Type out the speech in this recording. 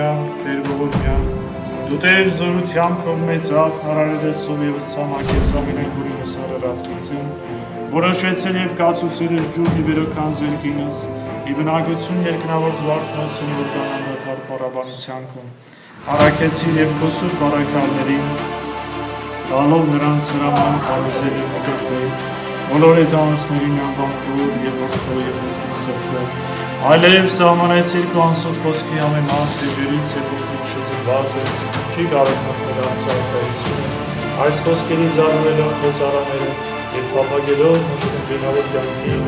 վրա, Տեր ողորմյան, դու Տեր զորությամբ քո մեծավ հարարեցով եւս ցամաքից ամենագորի մուսարարածքին, որոշեցել եւ կացուցել ես ջուրի վերոքան զերքինս, ի բնակություն երկնավոր զվարթնոցին, որ կանանդաթար պարաբանության քո, արաքեցիր եւ քո սուրբ բարակալներին, տալով նրանց հրաման կարոզել եւ մկրտել, բոլոր էտանոցներին անվանքոր եւ որդո եւ սրբել, այլև սահմանեցիր քո անսոտ խոսքի ամեն մարդ դերից եւ ողջունիչ ծնված է, չի կարող մտնել Աստծո արքայությունը, այս խոսքերի զարնելով քո ծառաները եւ փափագելով մշտական կյանքի